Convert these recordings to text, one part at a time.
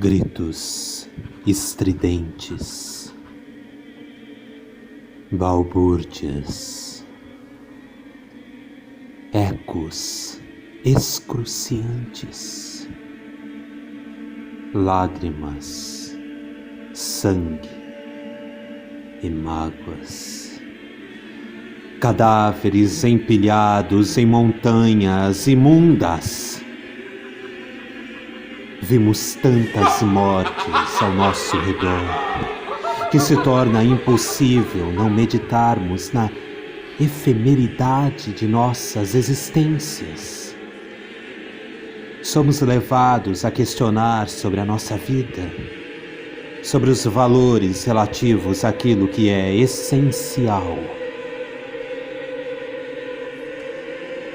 Gritos estridentes, balbúrdias, ecos excruciantes, lágrimas, sangue e mágoas, cadáveres empilhados em montanhas imundas. Vimos tantas mortes ao nosso redor que se torna impossível não meditarmos na efemeridade de nossas existências. Somos levados a questionar sobre a nossa vida, sobre os valores relativos àquilo que é essencial.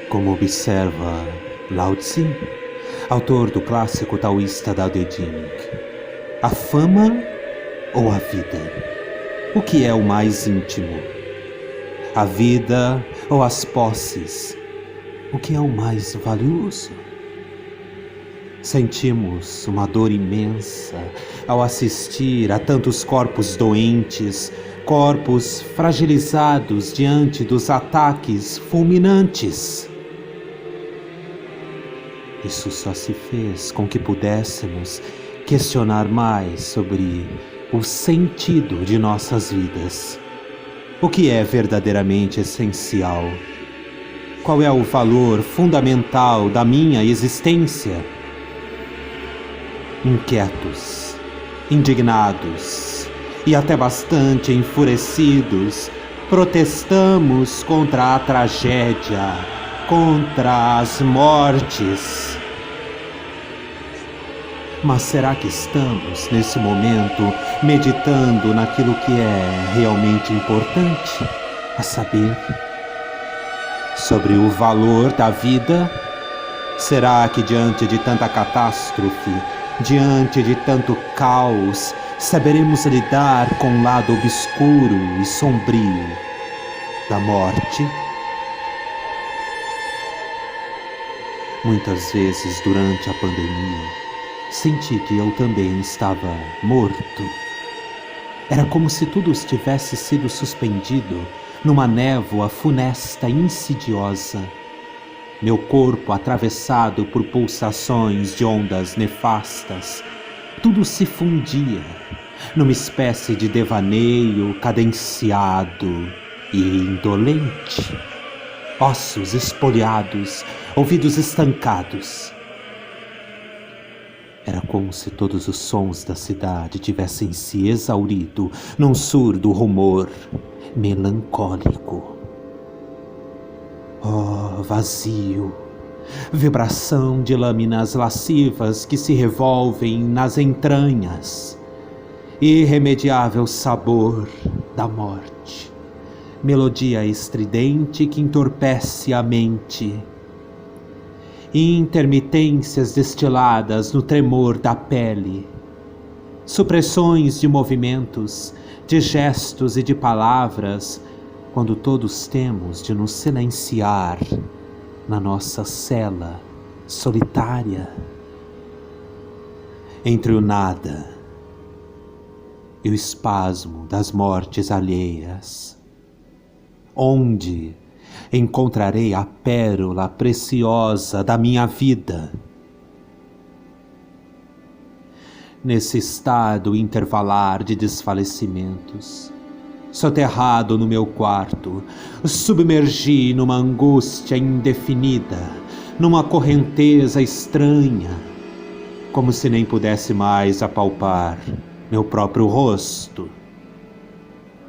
Como observa Lao Tzu, autor do clássico taoísta Tao Te Ching, a fama ou a vida? O que é o mais íntimo? A vida ou as posses? O que é o mais valioso? Sentimos uma dor imensa ao assistir a tantos corpos doentes, corpos fragilizados diante dos ataques fulminantes. Isso só se fez com que pudéssemos questionar mais sobre o sentido de nossas vidas. O que é verdadeiramente essencial? Qual é o valor fundamental da minha existência? Inquietos, indignados e até bastante enfurecidos, protestamos contra a tragédia, contra as mortes. Mas será que estamos, nesse momento, meditando naquilo que é realmente importante? A saber, sobre o valor da vida? Será que diante de tanta catástrofe, diante de tanto caos, saberemos lidar com o lado obscuro e sombrio da morte? Muitas vezes durante a pandemia, senti que eu também estava morto. Era como se tudo tivesse sido suspendido numa névoa funesta e insidiosa. Meu corpo atravessado por pulsações de ondas nefastas. Tudo se fundia numa espécie de devaneio cadenciado e indolente. Ossos espoliados, ouvidos estancados. Era como se todos os sons da cidade tivessem se exaurido num surdo rumor melancólico. Oh, vazio, vibração de lâminas lascivas que se revolvem nas entranhas, irremediável sabor da morte, melodia estridente que entorpece a mente, intermitências destiladas no tremor da pele, supressões de movimentos, de gestos e de palavras, quando todos temos de nos silenciar na nossa cela solitária, entre o nada e o espasmo das mortes alheias. Onde encontrarei a pérola preciosa da minha vida? Nesse estado intervalar de desfalecimentos, soterrado no meu quarto, submergi numa angústia indefinida, numa correnteza estranha, como se nem pudesse mais apalpar meu próprio rosto.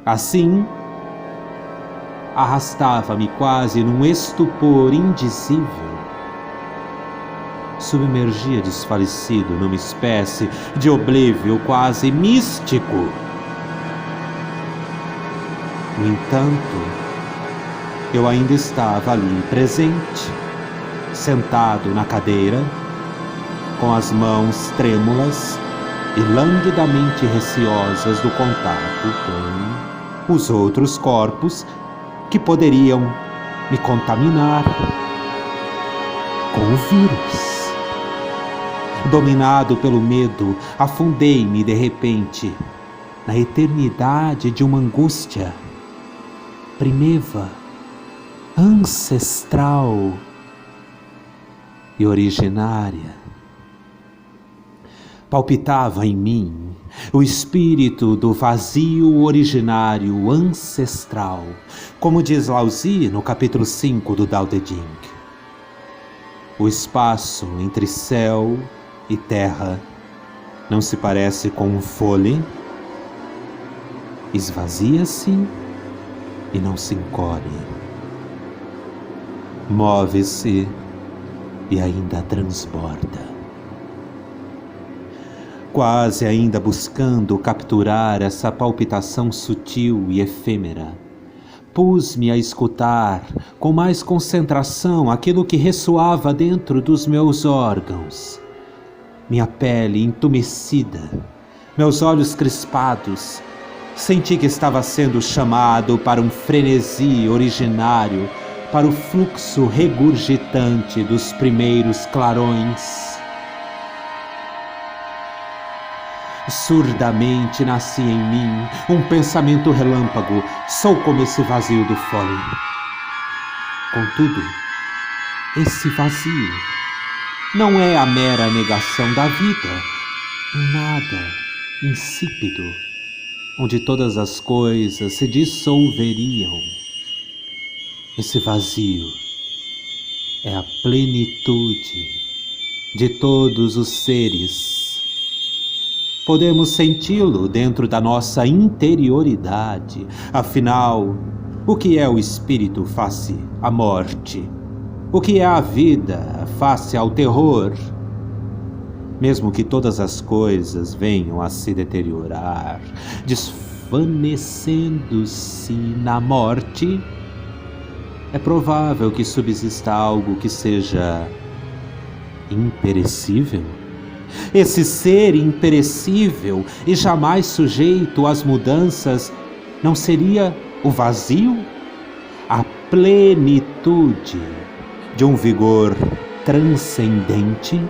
Assim, arrastava-me quase num estupor indizível. Submergia desfalecido numa espécie de oblívio quase místico. No entanto, eu ainda estava ali presente, sentado na cadeira, com as mãos trêmulas e languidamente receosas do contato com os outros corpos que poderiam me contaminar com o vírus. Dominado pelo medo, afundei-me de repente na eternidade de uma angústia primeva, ancestral e originária. Palpitava em mim o espírito do vazio originário ancestral, como diz Laozi no capítulo 5 do Tao Te Ching. O espaço entre céu e terra não se parece com um fole? Esvazia-se e não se encolhe. Move-se e ainda transborda. Quase ainda buscando capturar essa palpitação sutil e efêmera, pus-me a escutar com mais concentração aquilo que ressoava dentro dos meus órgãos. Minha pele entumecida, meus olhos crispados, senti que estava sendo chamado para um frenesi originário, para o fluxo regurgitante dos primeiros clarões. Surdamente nascia em mim um pensamento relâmpago: sou como esse vazio do fole. Contudo, esse vazio não é a mera negação da vida, nada insípido, onde todas as coisas se dissolveriam. Esse vazio é a plenitude de todos os seres. Podemos senti-lo dentro da nossa interioridade. Afinal, o que é o espírito face à morte? O que é a vida face ao terror? Mesmo que todas as coisas venham a se deteriorar, desvanecendo-se na morte, é provável que subsista algo que seja imperecível. Esse ser imperecível e jamais sujeito às mudanças não seria o vazio? A plenitude de um vigor transcendente?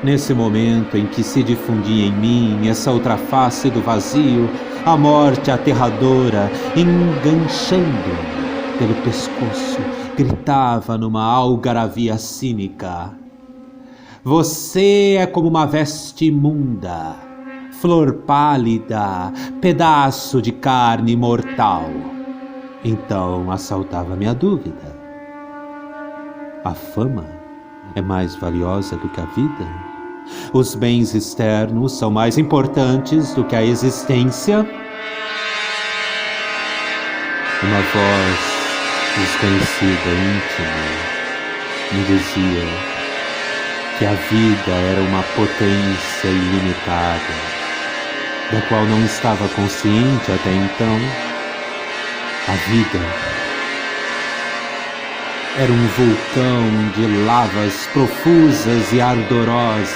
Nesse momento em que se difundia em mim essa outra face do vazio, a morte aterradora, enganchando pelo pescoço, gritava numa algaravia cínica: você é como uma veste imunda, flor pálida, pedaço de carne mortal. Então assaltava-me a dúvida: a fama é mais valiosa do que a vida? Os bens externos são mais importantes do que a existência? Uma voz desconhecida, íntima, me dizia que a vida era uma potência ilimitada, da qual não estava consciente até então. A vida era um vulcão de lavas profusas e ardorosas,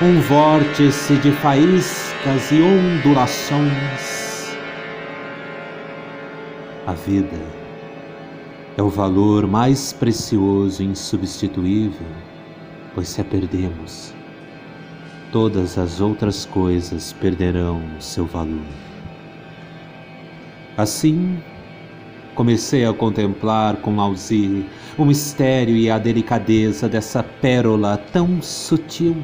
um vórtice de faíscas e ondulações. A vida é o valor mais precioso e insubstituível, pois se a perdemos, todas as outras coisas perderão seu valor. Assim, comecei a contemplar com Laozi o mistério e a delicadeza dessa pérola tão sutil.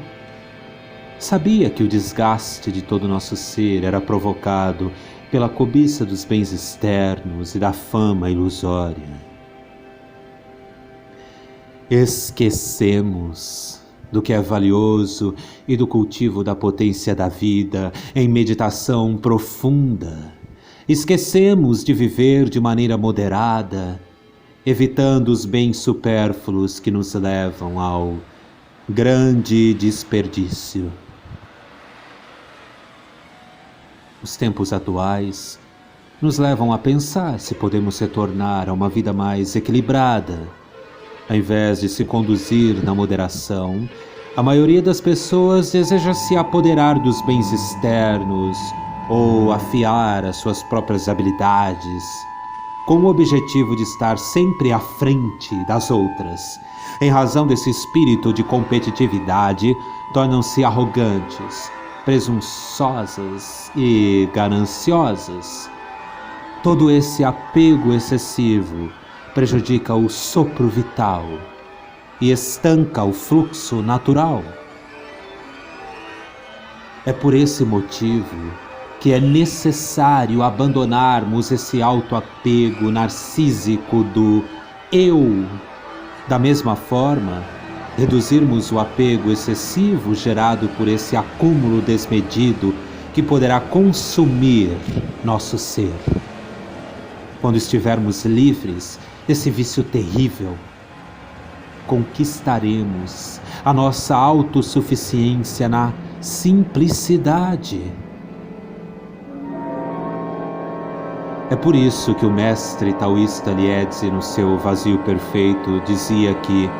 Sabia que o desgaste de todo o nosso ser era provocado pela cobiça dos bens externos e da fama ilusória. Esquecemos do que é valioso e do cultivo da potência da vida em meditação profunda. Esquecemos de viver de maneira moderada, evitando os bens supérfluos que nos levam ao grande desperdício. Os tempos atuais nos levam a pensar se podemos retornar a uma vida mais equilibrada. Ao invés de se conduzir na moderação, a maioria das pessoas deseja se apoderar dos bens externos ou afiar as suas próprias habilidades, com o objetivo de estar sempre à frente das outras. Em razão desse espírito de competitividade, tornam-se arrogantes, presunçosas e gananciosas. Todo esse apego excessivo prejudica o sopro vital e estanca o fluxo natural. É por esse motivo que é necessário abandonarmos esse autoapego narcísico do eu. Da mesma forma, reduzirmos o apego excessivo gerado por esse acúmulo desmedido que poderá consumir nosso ser. Quando estivermos livres desse vício terrível, conquistaremos a nossa autossuficiência na simplicidade. É por isso que o mestre taoísta Liezi, no seu Vazio Perfeito, dizia que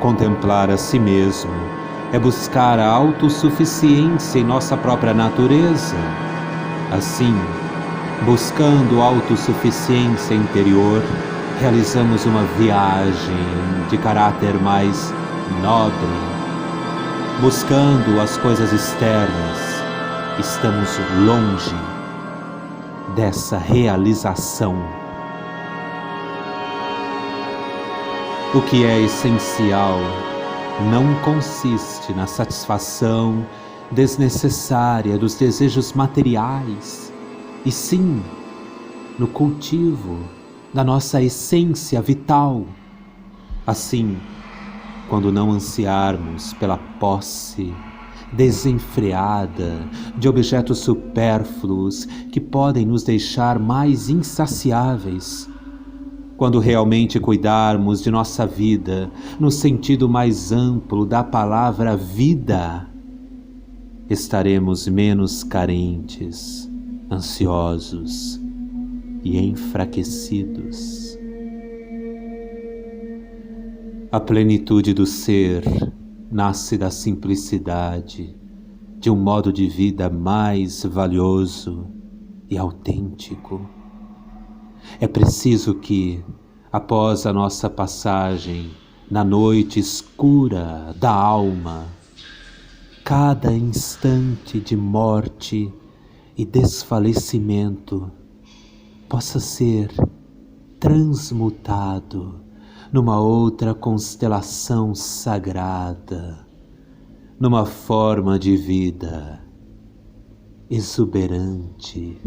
contemplar a si mesmo é buscar a autossuficiência em nossa própria natureza. Assim, buscando autossuficiência interior, realizamos uma viagem de caráter mais nobre. Buscando as coisas externas, estamos longe dessa realização. O que é essencial não consiste na satisfação desnecessária dos desejos materiais, e sim no cultivo da nossa essência vital. Assim, quando não ansiarmos pela posse desenfreada de objetos supérfluos que podem nos deixar mais insaciáveis, quando realmente cuidarmos de nossa vida no sentido mais amplo da palavra vida, estaremos menos carentes, ansiosos e enfraquecidos. A plenitude do ser nasce da simplicidade, de um modo de vida mais valioso e autêntico. É preciso que, após a nossa passagem na noite escura da alma, cada instante de morte e desfalecimento possa ser transmutado numa outra constelação sagrada, numa forma de vida exuberante,